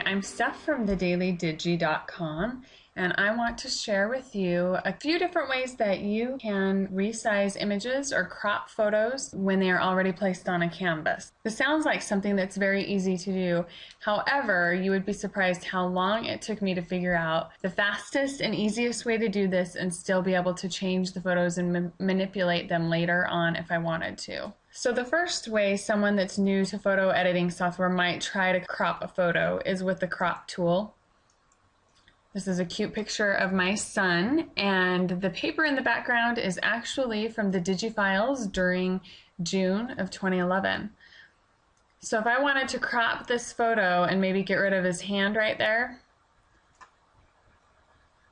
I'm Steph from thedailydigi.com, and I want to share with you a few different ways that you can resize images or crop photos when they are already placed on a canvas. This sounds like something that's very easy to do. However, you would be surprised how long it took me to figure out the fastest and easiest way to do this and still be able to change the photos and manipulate them later on if I wanted to. So the first way someone that's new to photo editing software might try to crop a photo is with the crop tool. This is a cute picture of my son, and the paper in the background is actually from the DigiFiles during June of 2011. So if I wanted to crop this photo and maybe get rid of his hand right there,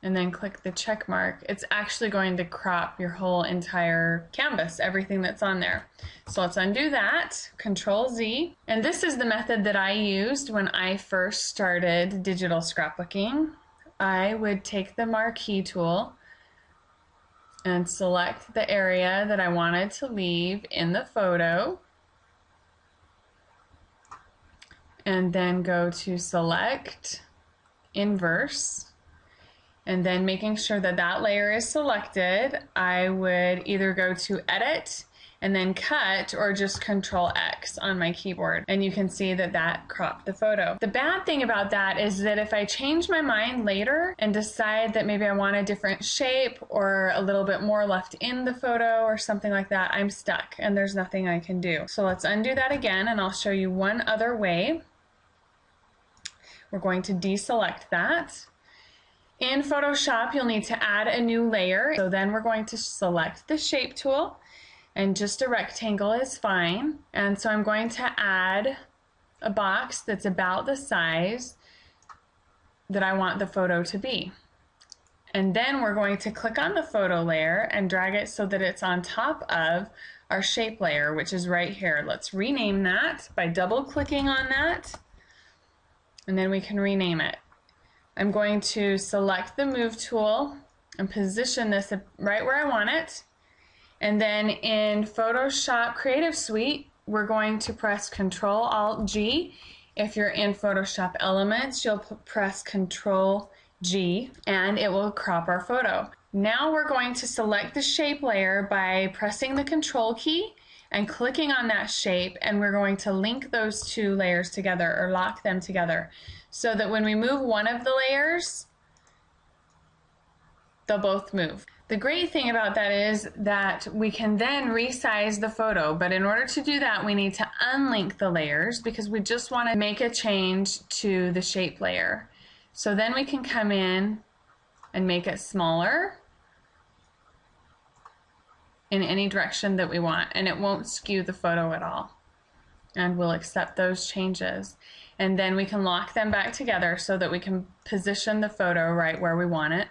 and then click the check mark, it's actually going to crop your whole entire canvas, everything that's on there. So let's undo that, Control Z. And this is the method that I used when I first started digital scrapbooking. I would take the marquee tool and select the area that I wanted to leave in the photo, and then go to Select, Inverse, and then making sure that that layer is selected, I would either go to Edit and then Cut, or just Control X on my keyboard, and you can see that that cropped the photo. The bad thing about that is that if I change my mind later and decide that maybe I want a different shape or a little bit more left in the photo or something like that, I'm stuck and there's nothing I can do. So let's undo that again, and I'll show you one other way. We're going to deselect that. In Photoshop, you'll need to add a new layer. So then we're going to select the shape tool, and just a rectangle is fine. And so I'm going to add a box that's about the size that I want the photo to be. And then we're going to click on the photo layer and drag it so that it's on top of our shape layer, which is right here. Let's rename that by double clicking on that, and then we can rename it. I'm going to select the Move tool and position this right where I want it. And then in Photoshop Creative Suite, we're going to press Control-Alt-G. If you're in Photoshop Elements, you'll press Control-G, and it will crop our photo. Now we're going to select the shape layer by pressing the Control key and clicking on that shape, and we're going to link those two layers together, or lock them together, so that when we move one of the layers, they'll both move. The great thing about that is that we can then resize the photo, but in order to do that, we need to unlink the layers because we just want to make a change to the shape layer. So then we can come in and make it smaller in any direction that we want, and it won't skew the photo at all. And we'll accept those changes. And then we can lock them back together so that we can position the photo right where we want it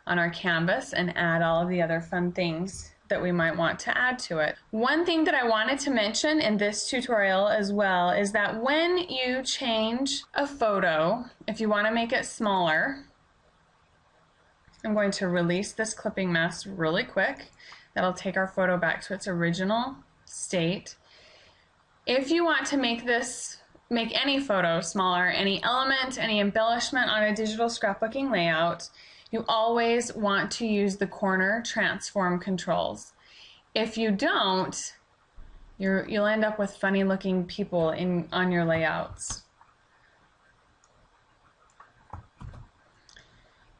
on our canvas and add all of the other fun things that we might want to add to it. One thing that I wanted to mention in this tutorial as well is that when you change a photo, if you want to make it smaller, I'm going to release this clipping mess really quick. That'll take our photo back to its original state. If you want to make any photo smaller, any element, any embellishment on a digital scrapbooking layout, you always want to use the corner transform controls. If you don't, you'll end up with funny looking people on your layouts.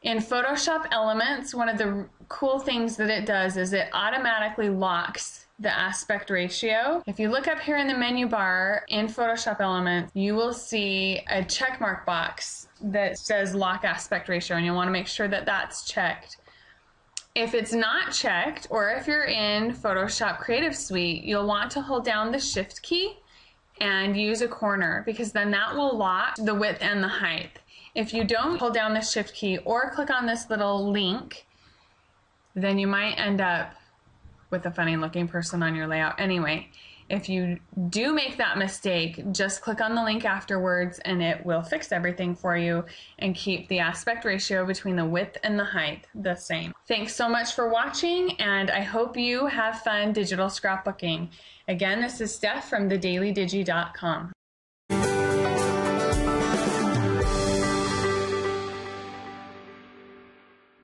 In Photoshop Elements, one of the cool things that it does is it automatically locks the aspect ratio. If you look up here in the menu bar in Photoshop Elements, you will see a checkmark box that says lock aspect ratio, and you'll want to make sure that that's checked. If it's not checked, or if you're in Photoshop Creative Suite, you'll want to hold down the Shift key and use a corner, because then that will lock the width and the height. If you don't hold down the Shift key or click on this little link, then you might end up with a funny looking person on your layout. Anyway, if you do make that mistake, just click on the link afterwards and it will fix everything for you and keep the aspect ratio between the width and the height the same. Thanks so much for watching, and I hope you have fun digital scrapbooking. Again, this is Steph from thedailydigi.com.